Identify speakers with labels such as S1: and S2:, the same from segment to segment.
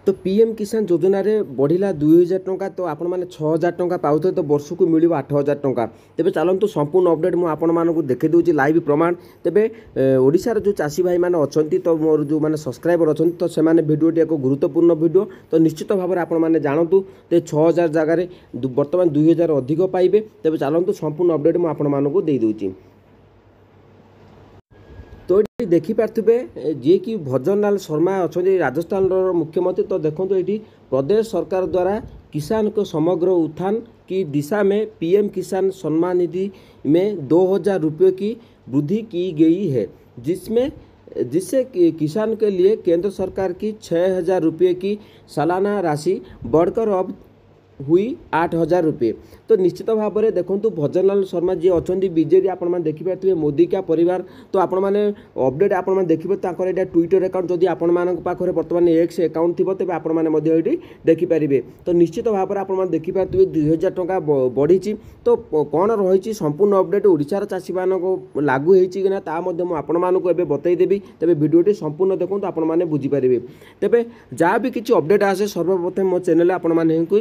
S1: तो पीएम किसान योजना रे बढ़िला 2000 टंका तो आपण माने 6000 टंका पाउथे तो वर्ष को मिलिबो 8000 टंका। तेबे चलंतु संपूर्ण अपडेट मु आपण मानकु देखै दउची लाइव प्रमाण। तेबे ओडिसा रे जो चासी भाई माने अछंती तो मोर जो माने सब्सक्राइबर अछंती तो से माने वीडियो टी एक गुरुत्वपूर्ण वीडियो तो निश्चित भाव आपण माने जानतु ते 6000 जगह रे वर्तमान 2000 अधिक पाइबे। तेबे चलंतु संपूर्ण अपडेट मु आपण मानकु देई दउची। तो ये देखिपे जी कि भजनलाल शर्मा अच्छा राजस्थान मुख्यमंत्री। तो देखो ये प्रदेश सरकार द्वारा किसान को समग्र उत्थान की दिशा में पीएम किसान सम्मान निधि में 2000 रुपये की वृद्धि की गई है, जिससे किसान के लिए केंद्र सरकार की 6000 रुपये की सालाना राशि बढ़कर अब हुई 8000 रुपये। तो निश्चित भाव में देखो भजनलाल शर्मा जी अच्छा बीजेडी आपने देखिपे मोदी का परिवार। तो आपण मैंने अपडेट आपने देखिए यहाँ ट्विटर अकाउंट जदि आपरे बर्तमान एक्स अकाउंट थी तेज आपने देखिपारे। तो निश्चित भाव में आपने देखिपे 2000 टंका बढ़ी। तो कौन रही संपूर्ण अपडेट ओडिशार चाषी मानक लागू होना मुझे बतईदेवी। तेज भिडियोटी संपूर्ण देखो आपने बुझीपारे। तेज जहाँ भी किसी अपडेट आसे सर्वप्रथम मो चैनल आपको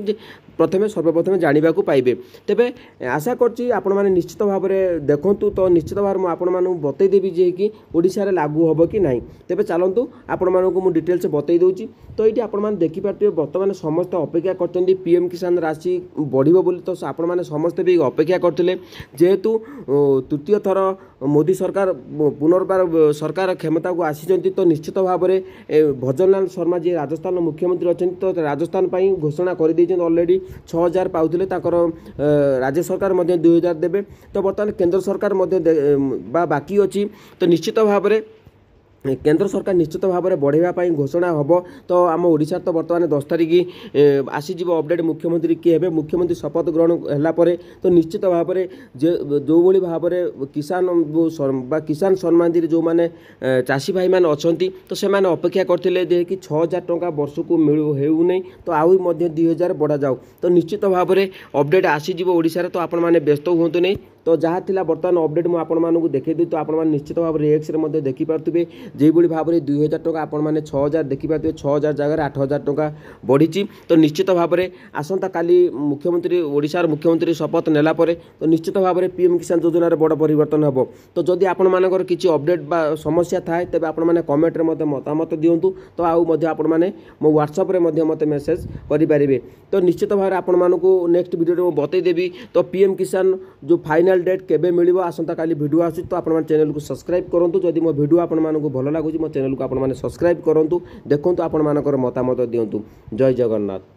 S1: प्रथमे सर्वप्रथम जानवा पाइबे। तेबे आशा करछि आपण माने निश्चित भाव में देखंतु। तो निश्चित भाव में आपण मानू बतईदेवी जे कि ओडिशा रे लागू होबो कि नहीं। तेबे चलंतु आपण मानू मु डिटेल्स बतई दउछि। तो ये आपण माने देखि पार्थिबे वर्तमान समस्त अपेक्षा करछन्ती पीएम किसान राशि बढ़िबो बोली। तो आपण माने समस्त भी अपेक्षा करथिले जेहेतु तृतीय थर मोदी सरकार पुनर्बार सरकार क्षमता को आसीचंती। तो निश्चित भाव में भजनलाल शर्मा जी राजस्थान मुख्यमंत्री अच्छे तो राजस्थान पर घोषणा कर देइछन ऑलरेडी 6000 पाउथिले ताकर राज्य सरकार मध्य 2000 देबे। तो बर्तमान केंद्र सरकार मध्य बाकी अच्छी। तो निश्चित भाव में केंद्र सरकार निश्चित भाव में बढ़ाई घोषणा हम। तो आम ओडिशा तो बर्तमान 10 तारिख आसीज अपडेट मुख्यमंत्री किए हे मुख्यमंत्री शपथ ग्रहण है। तो निश्चित भाव में जो भली भाव में किसान सम्मान निधि जो मैंने चाषी भाई मैंने अच्छा तो से अपेक्षा करते कि 6000 टंका वर्ष को होना तो आउ 2000 बढ़ा जाऊ। तो निश्चित भाव में अपडेट आसीज ओडिशा। तो आपण मैंने व्यस्त हूँ नहीं। तो जहाँ थिला बर्तमान अपडेट मुझे आपको देखी। तो आपण निश्चित भाव में एक्स देखिपे जो भाव में 2000 टंका आपण मैंने 6000 देखिपे 6000 जगह 8000 टंका बढ़ी। तो निश्चित भाव में आसंता काली मुख्यमंत्री ओडिशार मुख्यमंत्री शपथ नेला परे तो निश्चित भाव में पीएम किसान योजना बड़ परिवर्तन हम। तो जदि आपण मानकर किसी अपडेट बा समस्या थाए तेज आपण मैंने कमेंट रे मते मतामत दिंतु। तो आपण मैंने मो व्हाट्सएप रे मते मेसेज करें। तो निश्चित भाव में आपण मानकु नेक्स्ट वीडियो बतईदेवी। तो पीएम किसान जो फाइनल डेट केबे मिलिबो आसंता काली वीडियो आसु। तो आपण चैनल को सब्सक्राइब करंतु। जदि मो वीडियो आपण मानकु भलो लागुची मो चैनल को आपण माने सब्सक्राइब करंतु। देखंतु आपण मानकर मतामत दियंतु। जय जगन्नाथ।